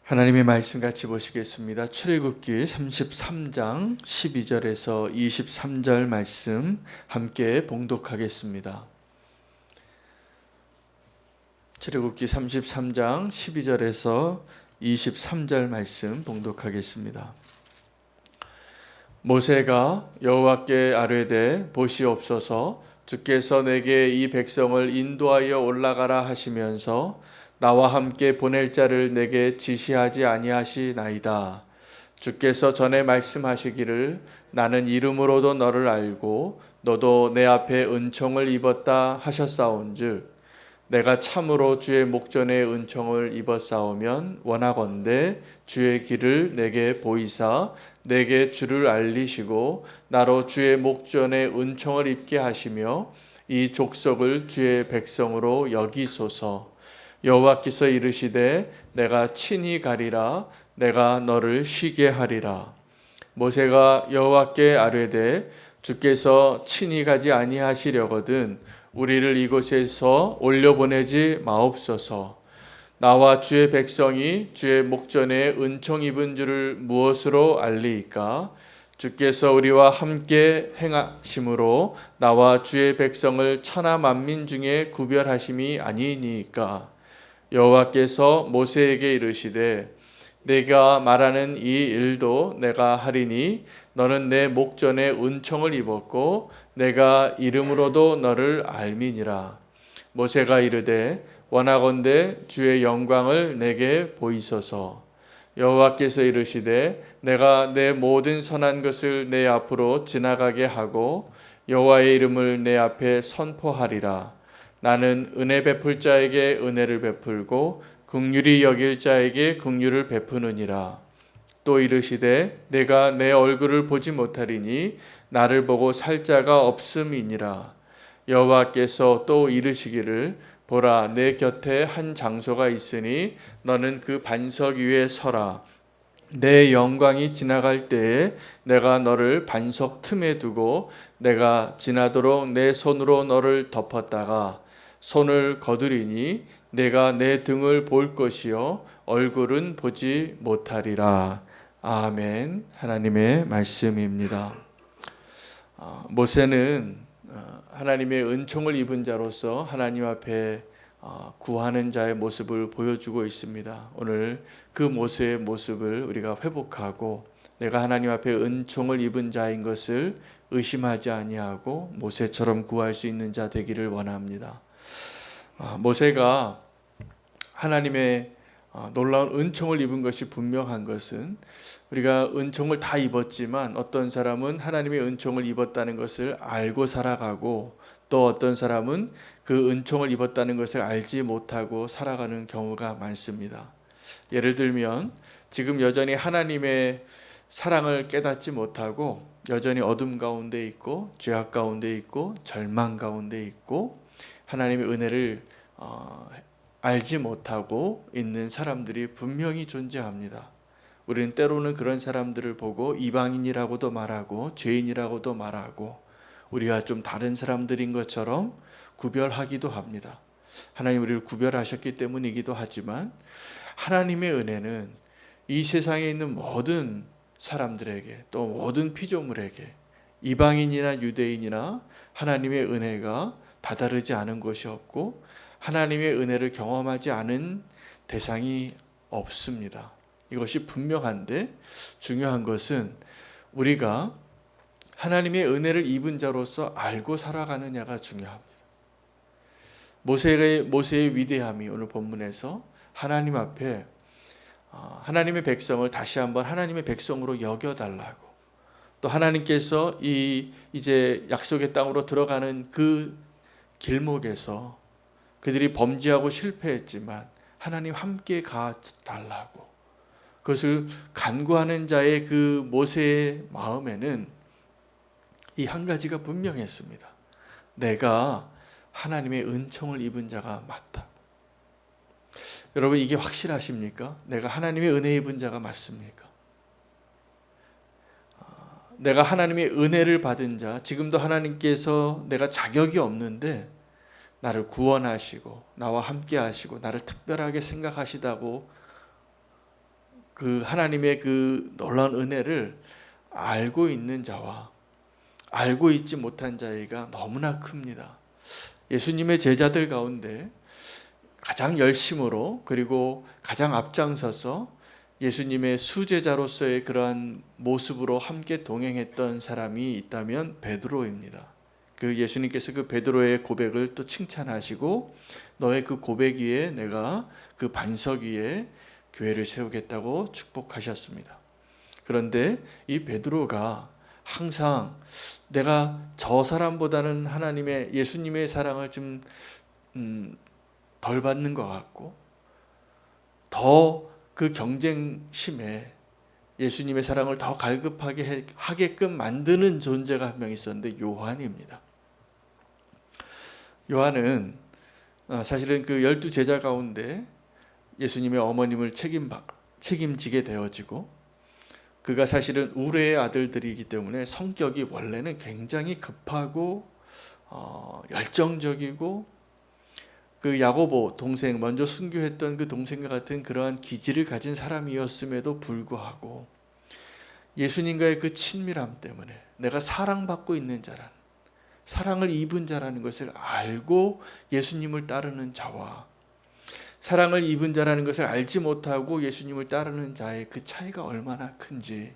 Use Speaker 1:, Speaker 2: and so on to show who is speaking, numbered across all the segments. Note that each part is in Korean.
Speaker 1: 하나님의 말씀 같이 보시겠습니다. 출애굽기 33장 12절에서 23절 말씀 함께 봉독하겠습니다. 출애굽기 33장 12절에서 23절 말씀 봉독하겠습니다. 모세가 여호와께 아뢰되 보시옵소서, 주께서 내게 이 백성을 인도하여 올라가라 하시면서 나와 함께 보낼 자를 내게 지시하지 아니하시나이다. 주께서 전에 말씀하시기를 나는 이름으로도 너를 알고 너도 내 앞에 은총을 입었다 하셨사온즉 내가 참으로 주의 목전에 은총을 입었사오면 원하건대 주의 길을 내게 보이사 내게 주를 알리시고 나로 주의 목전에 은총을 입게 하시며 이 족속을 주의 백성으로 여기소서. 여호와께서 이르시되 내가 친히 가리라. 내가 너를 쉬게 하리라. 모세가 여호와께 아뢰되 주께서 친히 가지 아니하시려거든 우리를 이곳에서 올려보내지 마옵소서. 나와 주의 백성이 주의 목전에 은총 입은 줄을 무엇으로 알리이까? 주께서 우리와 함께 행하심으로 나와 주의 백성을 천하 만민 중에 구별하심이 아니니까. 여호와께서 모세에게 이르시되 내가 말하는 이 일도 내가 하리니 너는 내 목전에 은총을 입었고 내가 이름으로도 너를 알미니라. 모세가 이르되 원하건대 주의 영광을 내게 보이소서. 여호와께서 이르시되 내가 내 모든 선한 것을 내 앞으로 지나가게 하고 여호와의 이름을 내 앞에 선포하리라. 나는 은혜 베풀 자에게 은혜를 베풀고 긍휼히 여길 자에게 긍휼을 베푸느니라. 또 이르시되 내가 내 얼굴을 보지 못하리니 나를 보고 살 자가 없음이니라. 여호와께서 또 이르시기를 보라, 내 곁에 한 장소가 있으니 너는 그 반석 위에 서라. 내 영광이 지나갈 때에 내가 너를 반석 틈에 두고 내가 지나도록 내 손으로 너를 덮었다가 손을 거두리니 내가 내 등을 볼 것이요 얼굴은 보지 못하리라. 아멘. 하나님의 말씀입니다. 모세는 하나님의 은총을 입은 자로서 하나님 앞에 구하는 자의 모습을 보여주고 있습니다. 오늘 그 모세의 모습을 우리가 회복하고 내가 하나님 앞에 은총을 입은 자인 것을 의심하지 아니하고 모세처럼 구할 수 있는 자 되기를 원합니다. 모세가 하나님의 놀라운 은총을 입은 것이 분명한 것은 우리가 은총을 다 입었지만 어떤 사람은 하나님의 은총을 입었다는 것을 알고 살아가고 또 어떤 사람은 그 은총을 입었다는 것을 알지 못하고 살아가는 경우가 많습니다. 예를 들면 지금 여전히 하나님의 사랑을 깨닫지 못하고 여전히 어둠 가운데 있고 죄악 가운데 있고 절망 가운데 있고 하나님의 은혜를 알지 못하고 있는 사람들이 분명히 존재합니다. 우리는 때로는 그런 사람들을 보고 이방인이라고도 말하고 죄인이라고도 말하고 우리가 좀 다른 사람들인 것처럼 구별하기도 합니다. 하나님 우리를 구별하셨기 때문이기도 하지만 하나님의 은혜는 이 세상에 있는 모든 사람들에게 또 모든 피조물에게 이방인이나 유대인이나 하나님의 은혜가 다다르지 않은 것이 없고 하나님의 은혜를 경험하지 않은 대상이 없습니다. 이것이 분명한데 중요한 것은 우리가 하나님의 은혜를 입은 자로서 알고 살아가느냐가 중요합니다. 모세의 위대함이 오늘 본문에서 하나님 앞에 하나님의 백성을 다시 한번 하나님의 백성으로 여겨달라고 또 하나님께서 이제 약속의 땅으로 들어가는 그 길목에서 그들이 범죄하고 실패했지만 하나님 함께 가달라고 그것을 간구하는 자의 그 모세의 마음에는 이 한 가지가 분명했습니다. 내가 하나님의 은총을 입은 자가 맞다. 여러분 이게 확실하십니까? 내가 하나님의 은혜 입은 자가 맞습니까? 내가 하나님의 은혜를 받은 자, 지금도 하나님께서 내가 자격이 없는데 나를 구원하시고 나와 함께 하시고 나를 특별하게 생각하시다고 그 하나님의 그 놀라운 은혜를 알고 있는 자와 알고 있지 못한 자가 너무나 큽니다. 예수님의 제자들 가운데 가장 열심으로 그리고 가장 앞장서서 예수님의 수제자로서의 그러한 모습으로 함께 동행했던 사람이 있다면 베드로입니다. 그 예수님께서 그 베드로의 고백을 또 칭찬하시고 너의 그 고백 위에 내가 그 반석 위에 교회를 세우겠다고 축복하셨습니다. 그런데 이 베드로가 항상 내가 저 사람보다는 하나님의 예수님의 사랑을 좀 덜 받는 것 같고 더 그 경쟁심에 예수님의 사랑을 더 갈급하게 하게끔 만드는 존재가 한 명 있었는데 요한입니다. 요한은 사실은 그 12제자 가운데 예수님의 어머님을 책임지게 되어지고 그가 사실은 우레의 아들들이기 때문에 성격이 원래는 굉장히 급하고 열정적이고 그 야고보 동생 먼저 순교했던 그 동생과 같은 그러한 기질을 가진 사람이었음에도 불구하고 예수님과의 그 친밀함 때문에 내가 사랑받고 있는 자라는 사랑을 입은 자라는 것을 알고 예수님을 따르는 자와 사랑을 입은 자라는 것을 알지 못하고 예수님을 따르는 자의 그 차이가 얼마나 큰지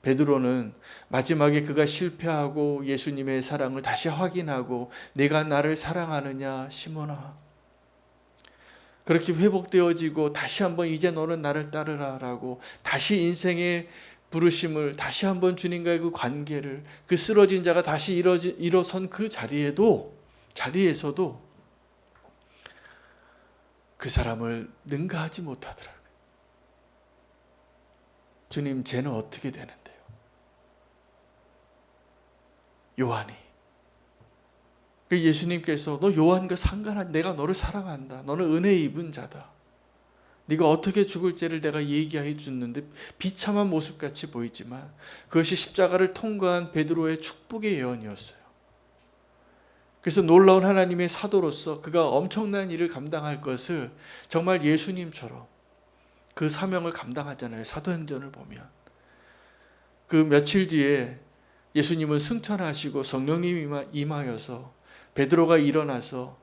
Speaker 1: 베드로는 마지막에 그가 실패하고 예수님의 사랑을 다시 확인하고 내가 나를 사랑하느냐 시몬아 그렇게 회복되어지고 다시 한번 이제 너는 나를 따르라라고 다시 인생의 부르심을 다시 한번 주님과의 그 관계를 그 쓰러진 자가 다시 일어선 그 자리에서도 그 사람을 능가하지 못하더라고요. 주님 쟤는 어떻게 되는데요? 요한이 그 예수님께서 너 요한과 상관한 내가 너를 사랑한다. 너는 은혜 입은 자다. 네가 어떻게 죽을지를 내가 얘기해 줬는데 비참한 모습같이 보이지만 그것이 십자가를 통과한 베드로의 축복의 예언이었어요. 그래서 놀라운 하나님의 사도로서 그가 엄청난 일을 감당할 것을 정말 예수님처럼 그 사명을 감당하잖아요. 사도행전을 보면 그 며칠 뒤에 예수님은 승천하시고 성령님이 임하여서 베드로가 일어나서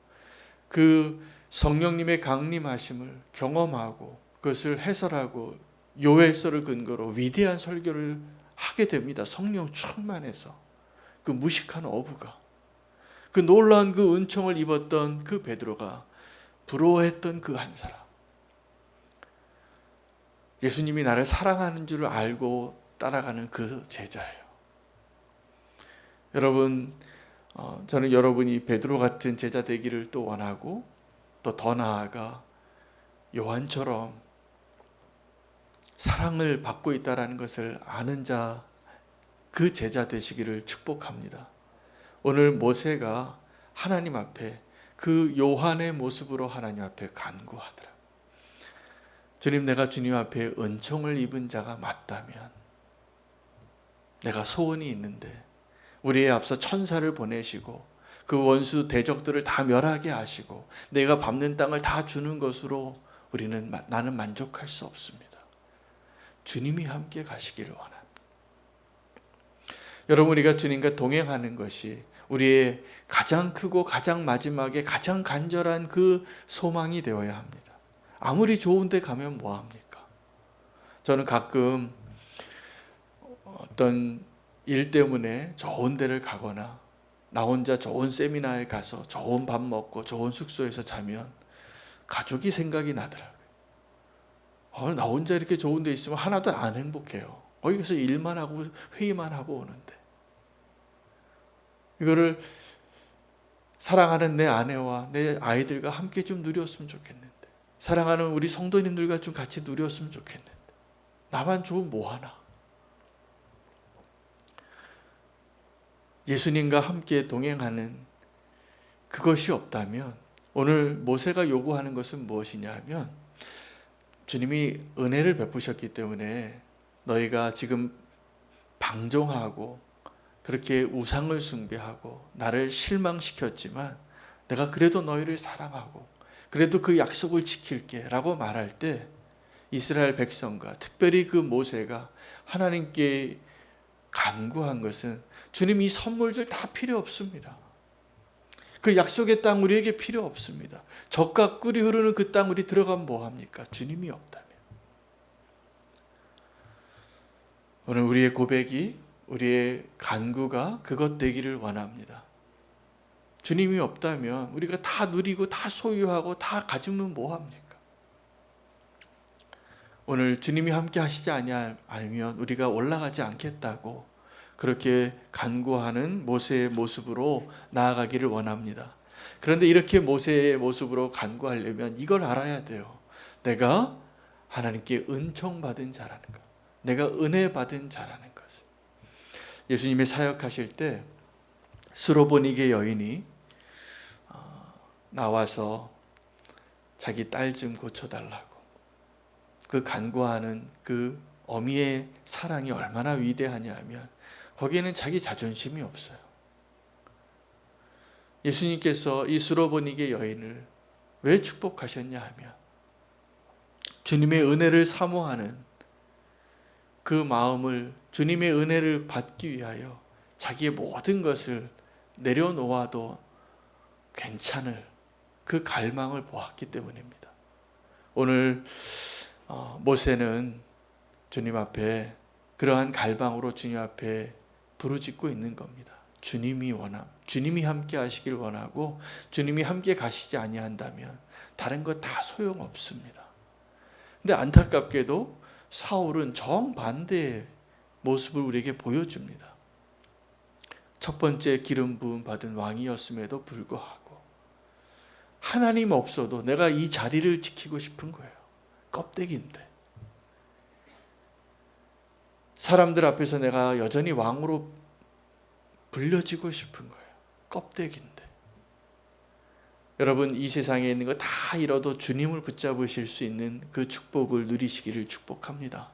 Speaker 1: 그 성령님의 강림하심을 경험하고 그것을 해설하고 요엘서를 근거로 위대한 설교를 하게 됩니다. 성령 충만해서 그 무식한 어부가 그 놀라운 그 은총을 입었던 그 베드로가 부러워했던 그 한 사람 예수님이 나를 사랑하는 줄을 알고 따라가는 그 제자예요. 여러분 저는 여러분이 베드로 같은 제자 되기를 또 원하고 또 더 나아가 요한처럼 사랑을 받고 있다는 것을 아는 자 그 제자 되시기를 축복합니다. 오늘 모세가 하나님 앞에 그 요한의 모습으로 하나님 앞에 간구하더라. 주님 내가 주님 앞에 은총을 입은 자가 맞다면 내가 소원이 있는데 우리의 앞서 천사를 보내시고 그 원수 대적들을 다 멸하게 하시고 내가 밟는 땅을 다 주는 것으로 나는 만족할 수 없습니다. 주님이 함께 가시기를 원합니다. 여러분 우리가 주님과 동행하는 것이 우리의 가장 크고 가장 마지막에 가장 간절한 그 소망이 되어야 합니다. 아무리 좋은 데 가면 뭐합니까? 저는 가끔 어떤 일 때문에 좋은 데를 가거나 나 혼자 좋은 세미나에 가서 좋은 밥 먹고 좋은 숙소에서 자면 가족이 생각이 나더라고요. 나 혼자 이렇게 좋은 데 있으면 하나도 안 행복해요. 거기 가서 일만 하고 회의만 하고 오는데 이거를 사랑하는 내 아내와 내 아이들과 함께 좀 누렸으면 좋겠는데 사랑하는 우리 성도님들과 좀 같이 누렸으면 좋겠는데 나만 좋으면 뭐하나. 예수님과 함께 동행하는 그것이 없다면 오늘 모세가 요구하는 것은 무엇이냐 하면 주님이 은혜를 베푸셨기 때문에 너희가 지금 방종하고 그렇게 우상을 숭배하고 나를 실망시켰지만 내가 그래도 너희를 사랑하고 그래도 그 약속을 지킬게 라고 말할 때 이스라엘 백성과 특별히 그 모세가 하나님께 간구한 것은 주님, 이 선물들 다 필요 없습니다. 그 약속의 땅 우리에게 필요 없습니다. 젖과 꿀이 흐르는 그 땅 우리 들어가면 뭐합니까? 주님이 없다면. 오늘 우리의 고백이, 우리의 간구가 그것 되기를 원합니다. 주님이 없다면 우리가 다 누리고 다 소유하고 다 가지면 뭐합니까? 오늘 주님이 함께 하시지 아니하면 우리가 올라가지 않겠다고 그렇게 간구하는 모세의 모습으로 나아가기를 원합니다. 그런데 이렇게 모세의 모습으로 간구하려면 이걸 알아야 돼요. 내가 하나님께 은총받은 자라는 것, 내가 은혜 받은 자라는 것. 예수님이 사역하실 때 스로보니게 여인이 나와서 자기 딸 좀 고쳐달라고 그 간구하는 그 어미의 사랑이 얼마나 위대하냐 하면 거기에는 자기 자존심이 없어요. 예수님께서 이 스로보니게 여인을 왜 축복하셨냐 하면 주님의 은혜를 사모하는 그 마음을, 주님의 은혜를 받기 위하여 자기의 모든 것을 내려놓아도 괜찮을 그 갈망을 보았기 때문입니다. 오늘 모세는 주님 앞에 그러한 갈망으로 주님 앞에 부르짖고 있는 겁니다. 주님이 함께 하시길 원하고 주님이 함께 가시지 아니한다면 다른 것 다 소용없습니다. 근데 안타깝게도 사울은 정반대의 모습을 우리에게 보여줍니다. 첫 번째 기름 부음 받은 왕이었음에도 불구하고 하나님 없어도 내가 이 자리를 지키고 싶은 거예요. 껍데기인데. 사람들 앞에서 내가 여전히 왕으로 불려지고 싶은 거예요. 껍데기인데. 여러분, 이 세상에 있는 거 다 잃어도 주님을 붙잡으실 수 있는 그 축복을 누리시기를 축복합니다.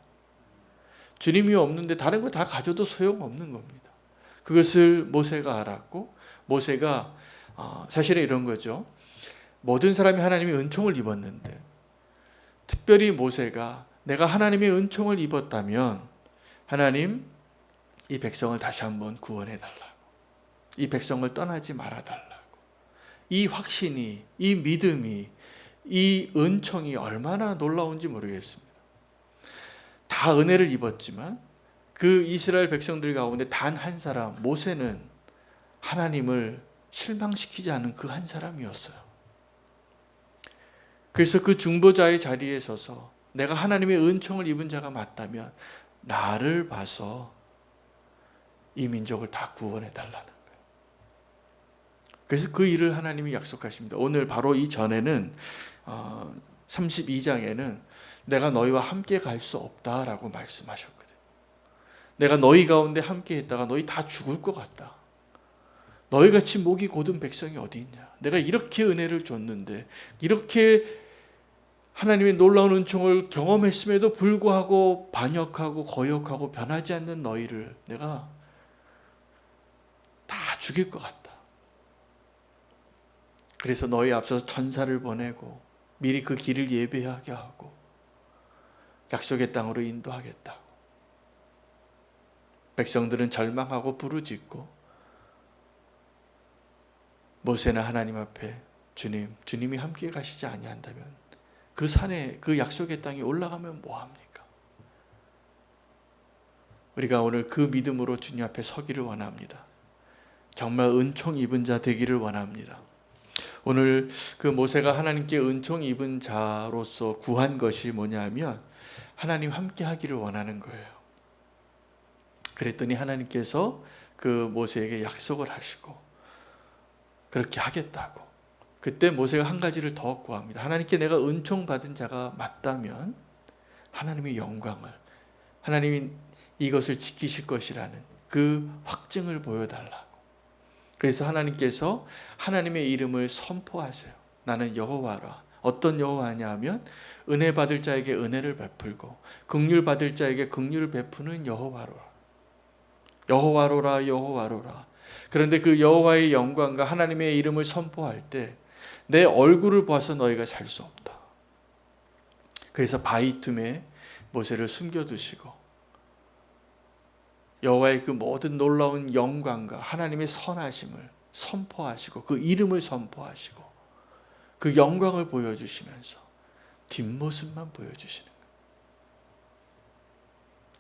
Speaker 1: 주님이 없는데 다른 거 다 가져도 소용없는 겁니다. 그것을 모세가 알았고, 모세가 사실은 이런 거죠. 모든 사람이 하나님의 은총을 입었는데 특별히 모세가 내가 하나님의 은총을 입었다면 하나님, 이 백성을 다시 한번 구원해 달라고, 이 백성을 떠나지 말아 달라고. 이 확신이, 이 믿음이, 이 은총이 얼마나 놀라운지 모르겠습니다. 다 은혜를 입었지만 그 이스라엘 백성들 가운데 단 한 사람, 모세는 하나님을 실망시키지 않은 그 한 사람이었어요. 그래서 그 중보자의 자리에 서서 내가 하나님의 은총을 입은 자가 맞다면 나를 봐서 이 민족을 다 구원해 달라는 거예요. 그래서 그 일을 하나님이 약속하십니다. 오늘 바로 이 전에는 32장에는 내가 너희와 함께 갈 수 없다라고 말씀하셨거든요. 내가 너희 가운데 함께 했다가 너희 다 죽을 것 같다. 너희같이 목이 곧은 백성이 어디 있냐. 내가 이렇게 은혜를 줬는데, 이렇게 하나님의 놀라운 은총을 경험했음에도 불구하고 반역하고 거역하고 변하지 않는 너희를 내가 다 죽일 것 같다. 그래서 너희 앞서서 천사를 보내고 미리 그 길을 예배하게 하고 약속의 땅으로 인도하겠다고. 백성들은 절망하고 부르짖고 모세는 하나님 앞에 주님이 함께 가시지 아니한다면 그 산에, 그 약속의 땅에 올라가면 뭐합니까? 우리가 오늘 그 믿음으로 주님 앞에 서기를 원합니다. 정말 은총 입은 자 되기를 원합니다. 오늘 그 모세가 하나님께 은총 입은 자로서 구한 것이 뭐냐면 하나님 함께 하기를 원하는 거예요. 그랬더니 하나님께서 그 모세에게 약속을 하시고 그렇게 하겠다고. 그때 모세가 한 가지를 더 구합니다. 하나님께 내가 은총 받은 자가 맞다면 하나님의 영광을, 하나님이 이것을 지키실 것이라는 그 확증을 보여달라고. 그래서 하나님께서 하나님의 이름을 선포하세요. 나는 여호와라. 어떤 여호와냐 하면 은혜 받을 자에게 은혜를 베풀고 긍휼 받을 자에게 긍휼을 베푸는 여호와로라. 여호와로라, 여호와로라. 그런데 그 여호와의 영광과 하나님의 이름을 선포할 때 내 얼굴을 봐서 너희가 살 수 없다. 그래서 바위 틈에 모세를 숨겨두시고 여호와의 그 모든 놀라운 영광과 하나님의 선하심을 선포하시고 그 이름을 선포하시고 그 영광을 보여주시면서 뒷모습만 보여주시는 거예요.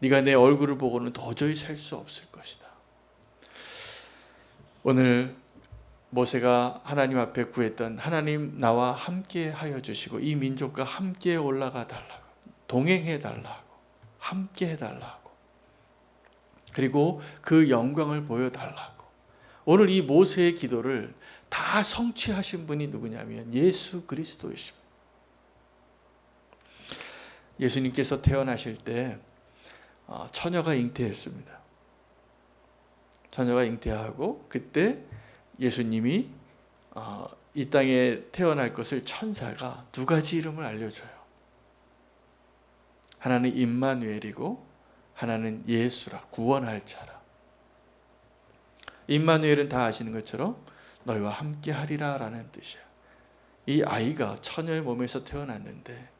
Speaker 1: 네가 내 얼굴을 보고는 도저히 살 수 없을 것이다. 오늘 모세가 하나님 앞에 구했던 하나님 나와 함께 하여 주시고 이 민족과 함께 올라가 달라고, 동행해 달라고, 함께 해 달라고, 그리고 그 영광을 보여달라고. 오늘 이 모세의 기도를 다 성취하신 분이 누구냐면 예수 그리스도이십니다. 예수님께서 태어나실 때 처녀가 잉태했습니다. 처녀가 잉태하고 그때 예수님이 이 땅에 태어날 것을 천사가 두 가지 이름을 알려줘요. 하나는 임마누엘이고 하나는 예수라, 구원할 자라. 임마누엘은 다 아시는 것처럼 너희와 함께 하리라 라는 뜻이야. 이 아이가 처녀의 몸에서 태어났는데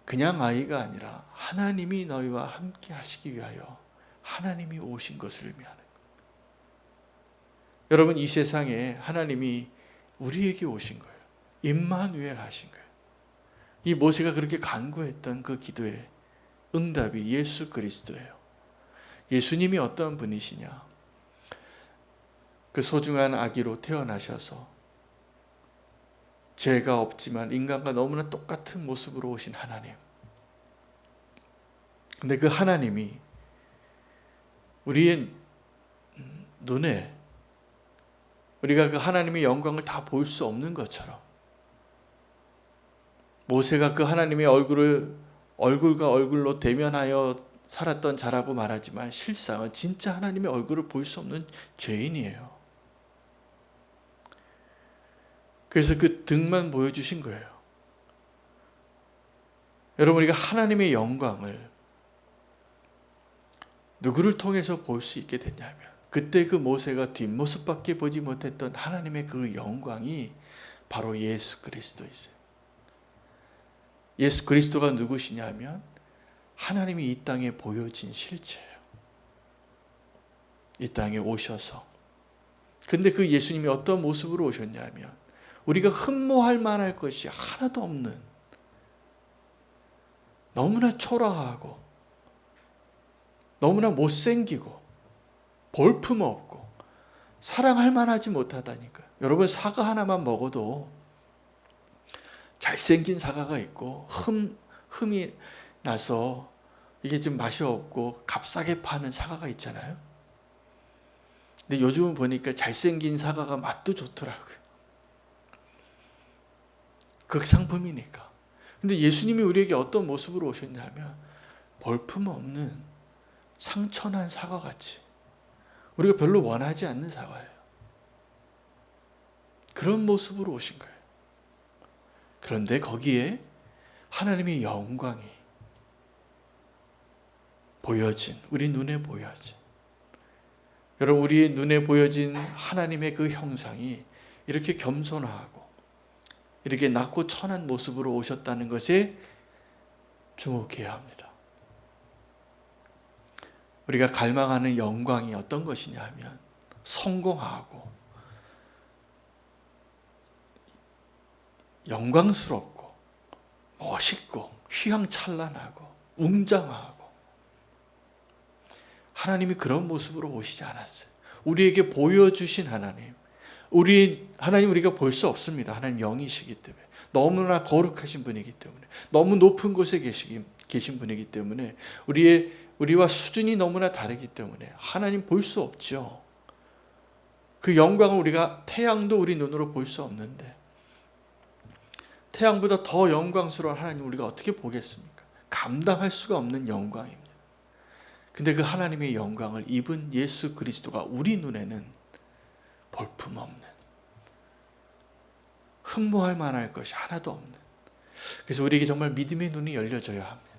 Speaker 1: 그냥 아이가 아니라 하나님이 너희와 함께 하시기 위하여 하나님이 오신 것을 의미하는 거예요. 여러분, 이 세상에 하나님이 우리에게 오신 거예요. 임마누엘 하신 거예요. 이 모세가 그렇게 간구했던 그 기도의 응답이 예수 그리스도예요. 예수님이 어떤 분이시냐? 그 소중한 아기로 태어나셔서 죄가 없지만 인간과 너무나 똑같은 모습으로 오신 하나님. 근데 그 하나님이 우리의 눈에 우리가 그 하나님의 영광을 다 볼 수 없는 것처럼 모세가 그 하나님의 얼굴과 얼굴로 대면하여 살았던 자라고 말하지만 실상은 진짜 하나님의 얼굴을 볼 수 없는 죄인이에요. 그래서 그 등만 보여주신 거예요. 여러분, 우리가 하나님의 영광을 누구를 통해서 볼 수 있게 됐냐면 그때 그 모세가 뒷모습밖에 보지 못했던 하나님의 그 영광이 바로 예수 그리스도이세요. 예수 그리스도가 누구시냐면 하나님이 이 땅에 보여진 실체예요. 이 땅에 오셔서. 근데 그 예수님이 어떤 모습으로 오셨냐면 우리가 흠모할 만할 것이 하나도 없는 너무나 초라하고 너무나 못생기고 볼품없고 사랑할 만하지 못하다니까요. 여러분, 사과 하나만 먹어도 잘생긴 사과가 있고 흠이 나서 이게 좀 맛이 없고 값싸게 파는 사과가 있잖아요. 근데 요즘은 보니까 잘생긴 사과가 맛도 좋더라고요. 극상품이니까. 근데 예수님이 우리에게 어떤 모습으로 오셨냐면 볼품없는 상처난 사과같이 우리가 별로 원하지 않는 사과예요. 그런 모습으로 오신 거예요. 그런데 거기에 하나님의 영광이 보여진, 우리 눈에 보여진, 여러분, 우리의 눈에 보여진 하나님의 그 형상이 이렇게 겸손하고 이렇게 낮고 천한 모습으로 오셨다는 것에 주목해야 합니다. 우리가 갈망하는 영광이 어떤 것이냐 하면 성공하고 영광스럽고 멋있고 휘황찬란하고 웅장하고, 하나님이 그런 모습으로 오시지 않았어요. 우리에게 보여주신 하나님, 하나님 우리가 볼 수 없습니다. 하나님 영이시기 때문에, 너무나 거룩하신 분이기 때문에, 너무 높은 곳에 계신 분이기 때문에, 우리와 수준이 너무나 다르기 때문에 하나님 볼 수 없죠. 그 영광을 우리가, 태양도 우리 눈으로 볼 수 없는데 태양보다 더 영광스러운 하나님 우리가 어떻게 보겠습니까? 감당할 수가 없는 영광입니다. 근데 그 하나님의 영광을 입은 예수 그리스도가 우리 눈에는 볼품없는, 흠모할 만할 것이 하나도 없는, 그래서 우리에게 정말 믿음의 눈이 열려져야 합니다.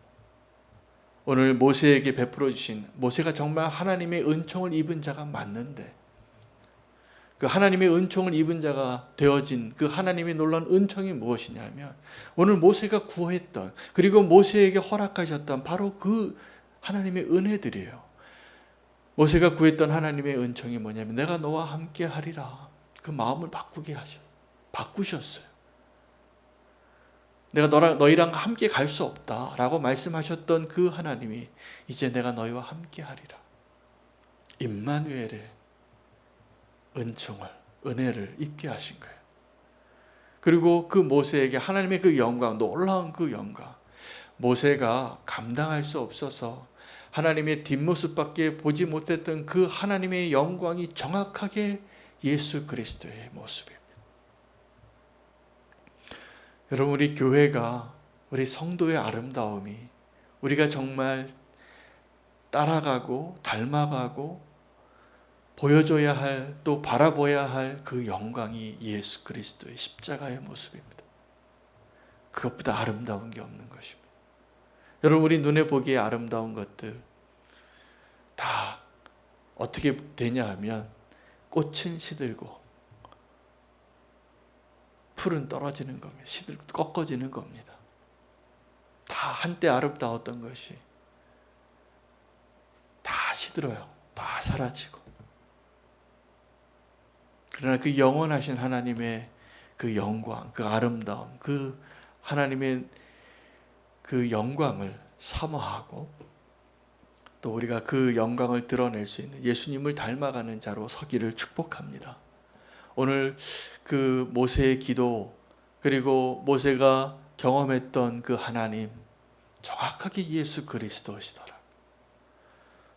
Speaker 1: 오늘 모세에게 베풀어 주신, 모세가 정말 하나님의 은총을 입은 자가 맞는데 그 하나님의 은총을 입은 자가 되어진 그 하나님의 놀라운 은총이 무엇이냐면 오늘 모세가 구했던 그리고 모세에게 허락하셨던 바로 그 하나님의 은혜들이에요. 모세가 구했던 하나님의 은총이 뭐냐면 내가 너와 함께 하리라. 그 마음을 바꾸셨어요. 내가 너희랑 함께 갈 수 없다라고 말씀하셨던 그 하나님이 이제 내가 너희와 함께 하리라. 임마누엘의 은총을, 은혜를 입게 하신 거예요. 그리고 그 모세에게 하나님의 그 영광, 놀라운 그 영광, 모세가 감당할 수 없어서 하나님의 뒷모습밖에 보지 못했던 그 하나님의 영광이 정확하게 예수 그리스도의 모습입니다. 여러분, 우리 교회가, 우리 성도의 아름다움이 우리가 정말 따라가고 닮아가고 보여줘야 할, 또 바라보아야 할 그 영광이 예수 그리스도의 십자가의 모습입니다. 그것보다 아름다운 게 없는 것입니다. 여러분, 우리 눈에 보기에 아름다운 것들 다 어떻게 되냐 하면 꽃은 시들고 풀은 떨어지는 겁니다. 시들고 꺾어지는 겁니다. 다 한때 아름다웠던 것이 다 시들어요. 다 사라지고. 그러나 그 영원하신 하나님의 그 영광, 그 아름다움, 그 하나님의 그 영광을 사모하고 또 우리가 그 영광을 드러낼 수 있는 예수님을 닮아가는 자로 서기를 축복합니다. 오늘 그 모세의 기도 그리고 모세가 경험했던 그 하나님 정확하게 예수 그리스도시더라.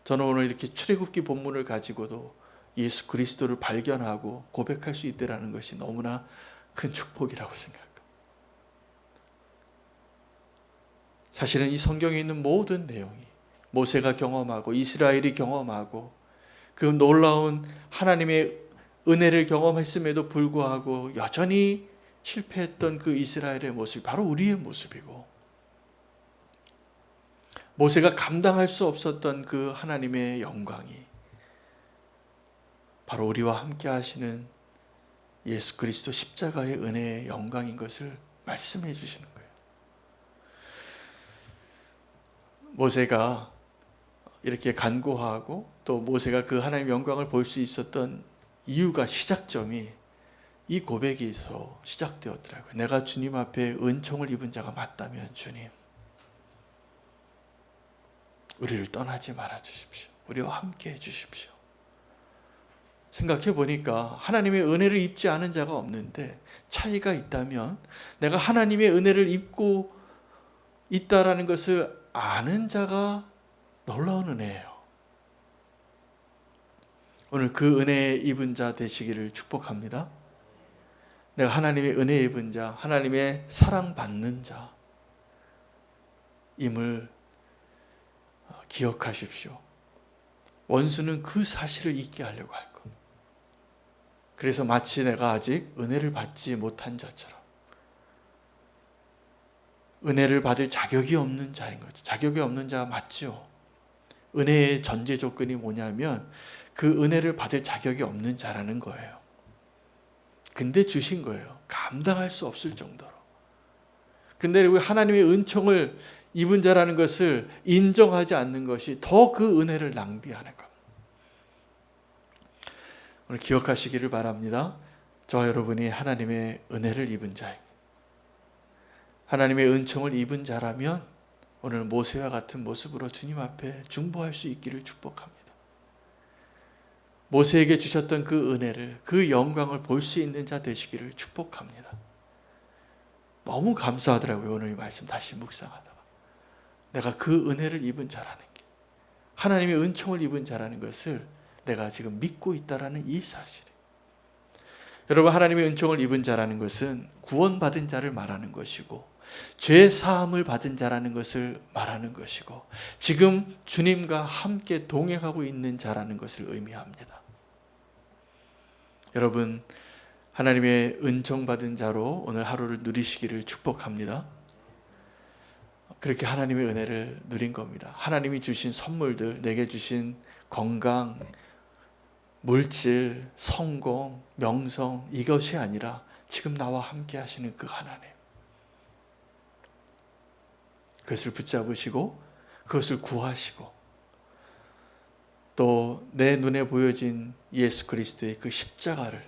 Speaker 1: 저는 오늘 이렇게 출애굽기 본문을 가지고도 예수 그리스도를 발견하고 고백할 수 있다는 것이 너무나 큰 축복이라고 생각합니다. 사실은 이 성경에 있는 모든 내용이 모세가 경험하고 이스라엘이 경험하고 그 놀라운 하나님의 은혜를 경험했음에도 불구하고 여전히 실패했던 그 이스라엘의 모습이 바로 우리의 모습이고, 모세가 감당할 수 없었던 그 하나님의 영광이 바로 우리와 함께 하시는 예수 그리스도 십자가의 은혜의 영광인 것을 말씀해 주시는 거예요. 모세가 이렇게 간구하고 또 모세가 그 하나님의 영광을 볼 수 있었던 이유가, 시작점이 이 고백에서 시작되었더라고요. 내가 주님 앞에 은총을 입은 자가 맞다면 주님, 우리를 떠나지 말아 주십시오. 우리와 함께 해 주십시오. 생각해 보니까 하나님의 은혜를 입지 않은 자가 없는데, 차이가 있다면 내가 하나님의 은혜를 입고 있다라는 것을 아는 자가 놀라운 은혜예요. 오늘 그 은혜 입은 자 되시기를 축복합니다. 내가 하나님의 은혜 입은 자, 하나님의 사랑받는 자임을 기억하십시오. 원수는 그 사실을 잊게 하려고 할 겁니다. 그래서 마치 내가 아직 은혜를 받지 못한 자처럼, 은혜를 받을 자격이 없는 자인 거죠. 자격이 없는 자 맞죠? 은혜의 전제 조건이 뭐냐면 그 은혜를 받을 자격이 없는 자라는 거예요. 근데 주신 거예요. 감당할 수 없을 정도로. 근데 우리 하나님의 은총을 입은 자라는 것을 인정하지 않는 것이 더 그 은혜를 낭비하는 겁니다. 오늘 기억하시기를 바랍니다. 저와 여러분이 하나님의 은혜를 입은 자입니다. 하나님의 은총을 입은 자라면 오늘 모세와 같은 모습으로 주님 앞에 중보할 수 있기를 축복합니다. 모세에게 주셨던 그 은혜를, 그 영광을 볼 수 있는 자 되시기를 축복합니다. 너무 감사하더라고요. 오늘 이 말씀 다시 묵상하다가 내가 그 은혜를 입은 자라는 게, 하나님의 은총을 입은 자라는 것을 내가 지금 믿고 있다라는 이 사실. 여러분, 하나님의 은총을 입은 자라는 것은 구원받은 자를 말하는 것이고, 죄 사함을 받은 자라는 것을 말하는 것이고, 지금 주님과 함께 동행하고 있는 자라는 것을 의미합니다. 여러분, 하나님의 은총 받은 자로 오늘 하루를 누리시기를 축복합니다. 그렇게 하나님의 은혜를 누린 겁니다. 하나님이 주신 선물들, 내게 주신 건강, 물질, 성공, 명성 이것이 아니라 지금 나와 함께 하시는 그 하나님, 그것을 붙잡으시고 그것을 구하시고 또 내 눈에 보여진 예수 그리스도의 그 십자가를,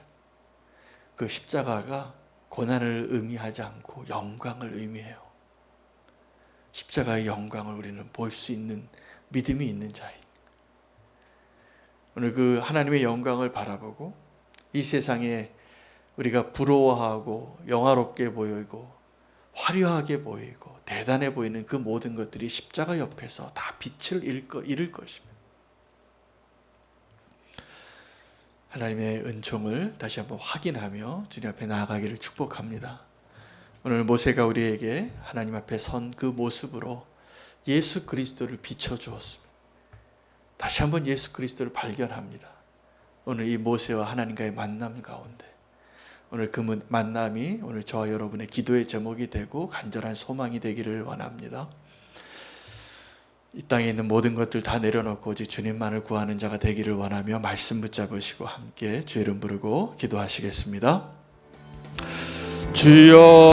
Speaker 1: 그 십자가가 고난을 의미하지 않고 영광을 의미해요. 십자가의 영광을 우리는 볼 수 있는 믿음이 있는 자인, 오늘 그 하나님의 영광을 바라보고 이 세상에 우리가 부러워하고 영화롭게 보이고 화려하게 보이고 대단해 보이는 그 모든 것들이 십자가 옆에서 다 빛을 잃을 것입니다. 하나님의 은총을 다시 한번 확인하며 주님 앞에 나아가기를 축복합니다. 오늘 모세가 우리에게 하나님 앞에 선 그 모습으로 예수 그리스도를 비춰주었습니다. 다시 한번 예수 그리스도를 발견합니다. 오늘 이 모세와 하나님과의 만남 가운데 오늘 그 만남이 오늘 저와 여러분의 기도의 제목이 되고 간절한 소망이 되기를 원합니다. 이 땅에 있는 모든 것들 다 내려놓고 오직 주님만을 구하는 자가 되기를 원하며 말씀 붙잡으시고 함께 주 이름 부르고 기도하시겠습니다. 주여